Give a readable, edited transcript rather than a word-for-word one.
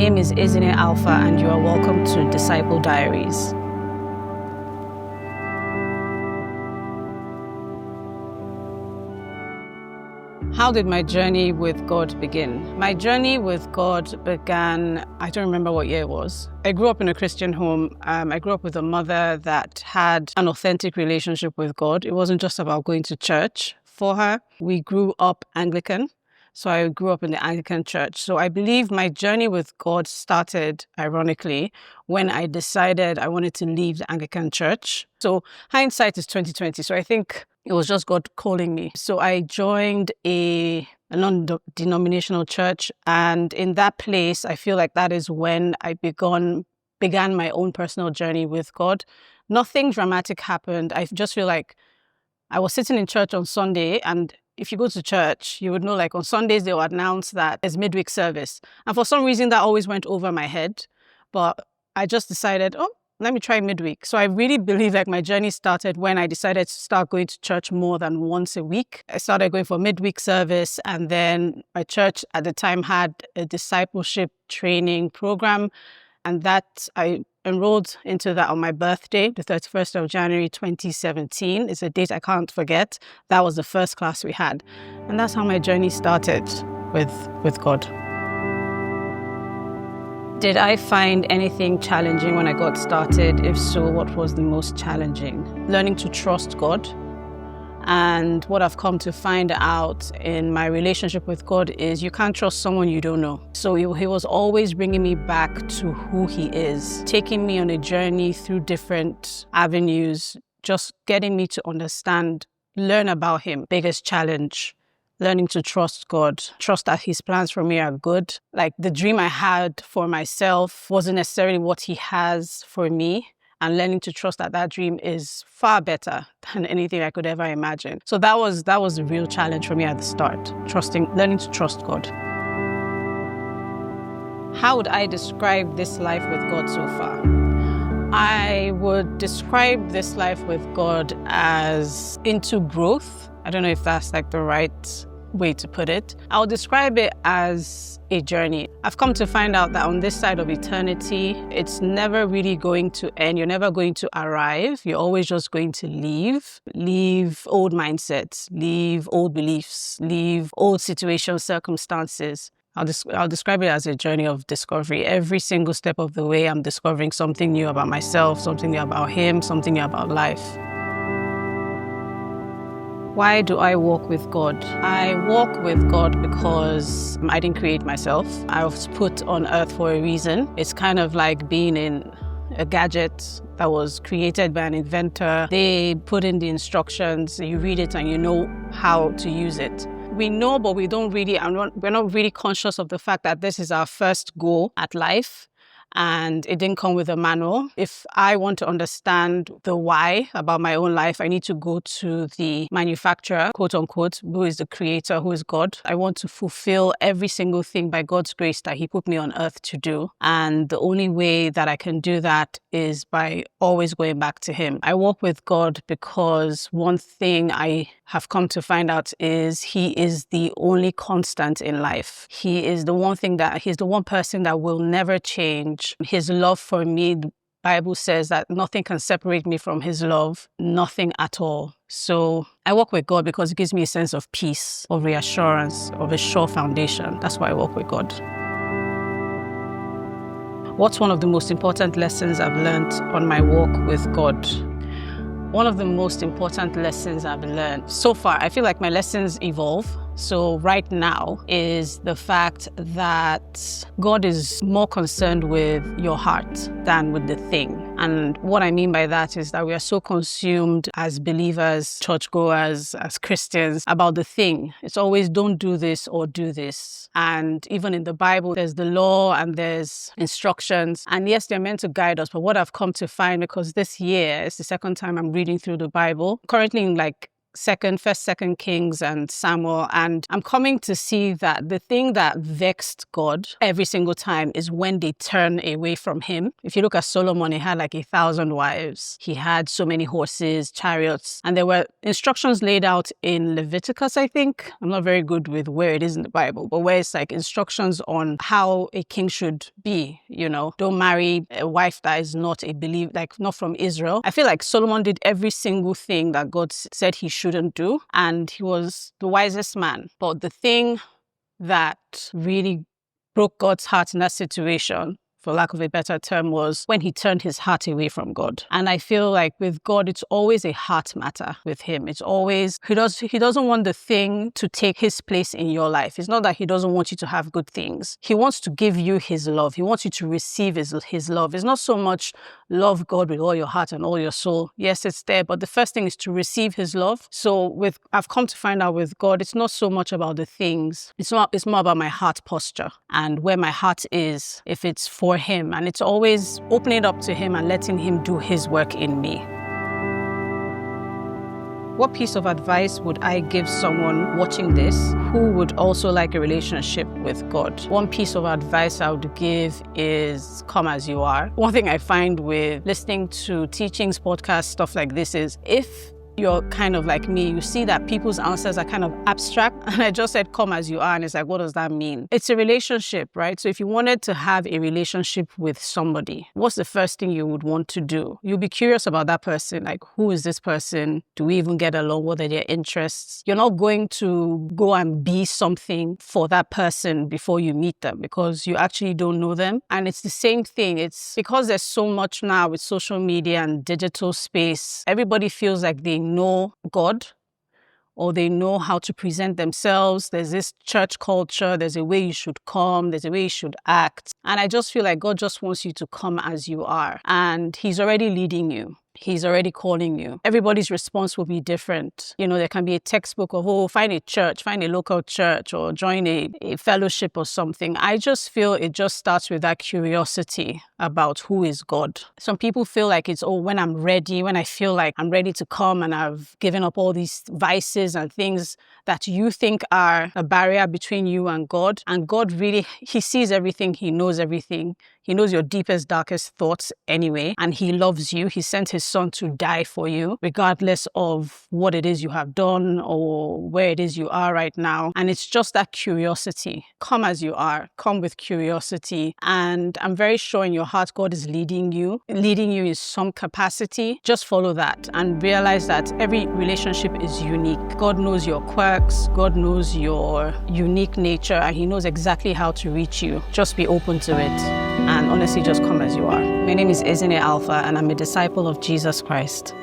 name is Ezinne Alfa, and you are welcome to Disciple Diaries. How did my journey with God begin? My journey with God began, I don't remember what year it was. I grew up in a Christian home. I grew up with a mother that had an authentic relationship with God. It wasn't just about going to church for her. We grew up Anglican. So I grew up in the Anglican church. So I believe my journey with God started, ironically, when I decided I wanted to leave the Anglican church. So hindsight is 2020. So I think it was just God calling me. So I joined a non-denominational church. And in that place, I feel like that is when I began my own personal journey with God. Nothing dramatic happened. I just feel like I was sitting in church on Sunday, and if you go to church, you would know, like, on Sundays, they will announce that there's midweek service. And for some reason, that always went over my head. But I just decided, let me try midweek. So I really believe like my journey started when I decided to start going to church more than once a week. I started going for midweek service, and then my church at the time had a discipleship training program. And that I enrolled into that on my birthday, the 31st of January, 2017. It's a date I can't forget. That was the first class we had. And that's how my journey started with God. Did I find anything challenging when I got started? If so, what was the most challenging? Learning to trust God. And what I've come to find out in my relationship with God is you can't trust someone you don't know. So he was always bringing me back to who he is, taking me on a journey through different avenues, just getting me to understand, learn about him. Biggest challenge, learning to trust God, trust that his plans for me are good. Like the dream I had for myself wasn't necessarily what he has for me. And learning to trust that that dream is far better than anything I could ever imagine. So that was a real challenge for me at the start, learning to trust God. How would I describe this life with God so far? I would describe this life with God as into growth. I don't know if that's like the right way to put it. I'll describe it as a journey. I've come to find out that on this side of eternity, it's never really going to end. You're never going to arrive. You're always just going to leave old mindsets, leave old beliefs, leave old situations, circumstances. I'll describe it as a journey of discovery. Every single step of the way, I'm discovering something new about myself, something new about him, something new about life. Why do I walk with God? I walk with God because I didn't create myself. I was put on earth for a reason. It's kind of like being in a gadget that was created by an inventor. They put in the instructions, you read it and you know how to use it. We know, but we're not really conscious of the fact that this is our first goal at life. And it didn't come with a manual. If I want to understand the why about my own life, I need to go to the manufacturer, quote unquote, who is the creator, who is God. I want to fulfill every single thing by God's grace that he put me on earth to do. And the only way that I can do that is by always going back to him. I walk with God because one thing I have come to find out is he is the only constant in life. He's the one person that will never change. His love for me, the Bible says that nothing can separate me from his love, nothing at all. So I walk with God because it gives me a sense of peace, of reassurance, of a sure foundation. That's why I walk with God. What's one of the most important lessons I've learned on my walk with God? One of the most important lessons I've learned so far, I feel like my lessons evolve. So right now is the fact that God is more concerned with your heart than with the thing. And what I mean by that is that we are so consumed as believers, churchgoers, as Christians about the thing. It's always don't do this or do this. And even in the Bible, there's the law and there's instructions. And yes, they're meant to guide us. But what I've come to find, because this year is the second time I'm reading through the Bible, currently in like Second Kings and Samuel, and I'm coming to see that the thing that vexed God every single time is when they turn away from him. If you look at Solomon, he had like 1,000 wives. He had so many horses, chariots, and there were instructions laid out in Leviticus, I think. I'm not very good with where it is in the Bible, but where it's like instructions on how a king should be, don't marry a wife that is not a believer, like not from Israel. I feel like Solomon did every single thing that God said he shouldn't do, and he was the wisest man. But the thing that really broke God's heart in that situation, for lack of a better term, was when he turned his heart away from God. And I feel like with God, it's always a heart matter with him. It's always, he doesn't want the thing to take his place in your life. It's not that he doesn't want you to have good things. He wants to give you his love. He wants you to receive his love. It's not so much love God with all your heart and all your soul. Yes, it's there, but the first thing is to receive his love. So I've come to find out with God, it's not so much about the things. It's more about my heart posture and where my heart is, if it's for him. And it's always opening it up to him and letting him do his work in me. What piece of advice would I give someone watching this who would also like a relationship with God? One piece of advice I would give is come as you are. One thing I find with listening to teachings, podcasts, stuff like this is if you're kind of like me, you see that people's answers are kind of abstract. And I just said, come as you are. And it's like, what does that mean? It's a relationship, right? So if you wanted to have a relationship with somebody, what's the first thing you would want to do? You'll be curious about that person. Like, who is this person? Do we even get along? What are their interests? You're not going to go and be something for that person before you meet them because you actually don't know them. And it's the same thing. It's because there's so much now with social media and digital space. Everybody feels like they know God or they know how to present themselves. There's this church culture. There's a way you should come. There's a way you should act. And I just feel like God just wants you to come as you are. And he's already leading you. He's already calling you. Everybody's response will be different. There can be a textbook of, find a church, find a local church or join a fellowship or something. I just feel it just starts with that curiosity about who is God. Some people feel like it's, when I'm ready, when I feel like I'm ready to come and I've given up all these vices and things that you think are a barrier between you and God. And God really, he sees everything. He knows everything. He knows your deepest, darkest thoughts anyway. And he loves you. He sent his son to die for you, regardless of what it is you have done or where it is you are right now. And it's just that curiosity. Come as you are. Come with curiosity. And I'm very sure in your heart, God is leading you in some capacity. Just follow that and realize that every relationship is unique. God knows your quirks. God knows your unique nature, and he knows exactly how to reach you. Just be open to it. And honestly, just come as you are. My name is Ezinne Alfa, and I'm a disciple of Jesus Christ.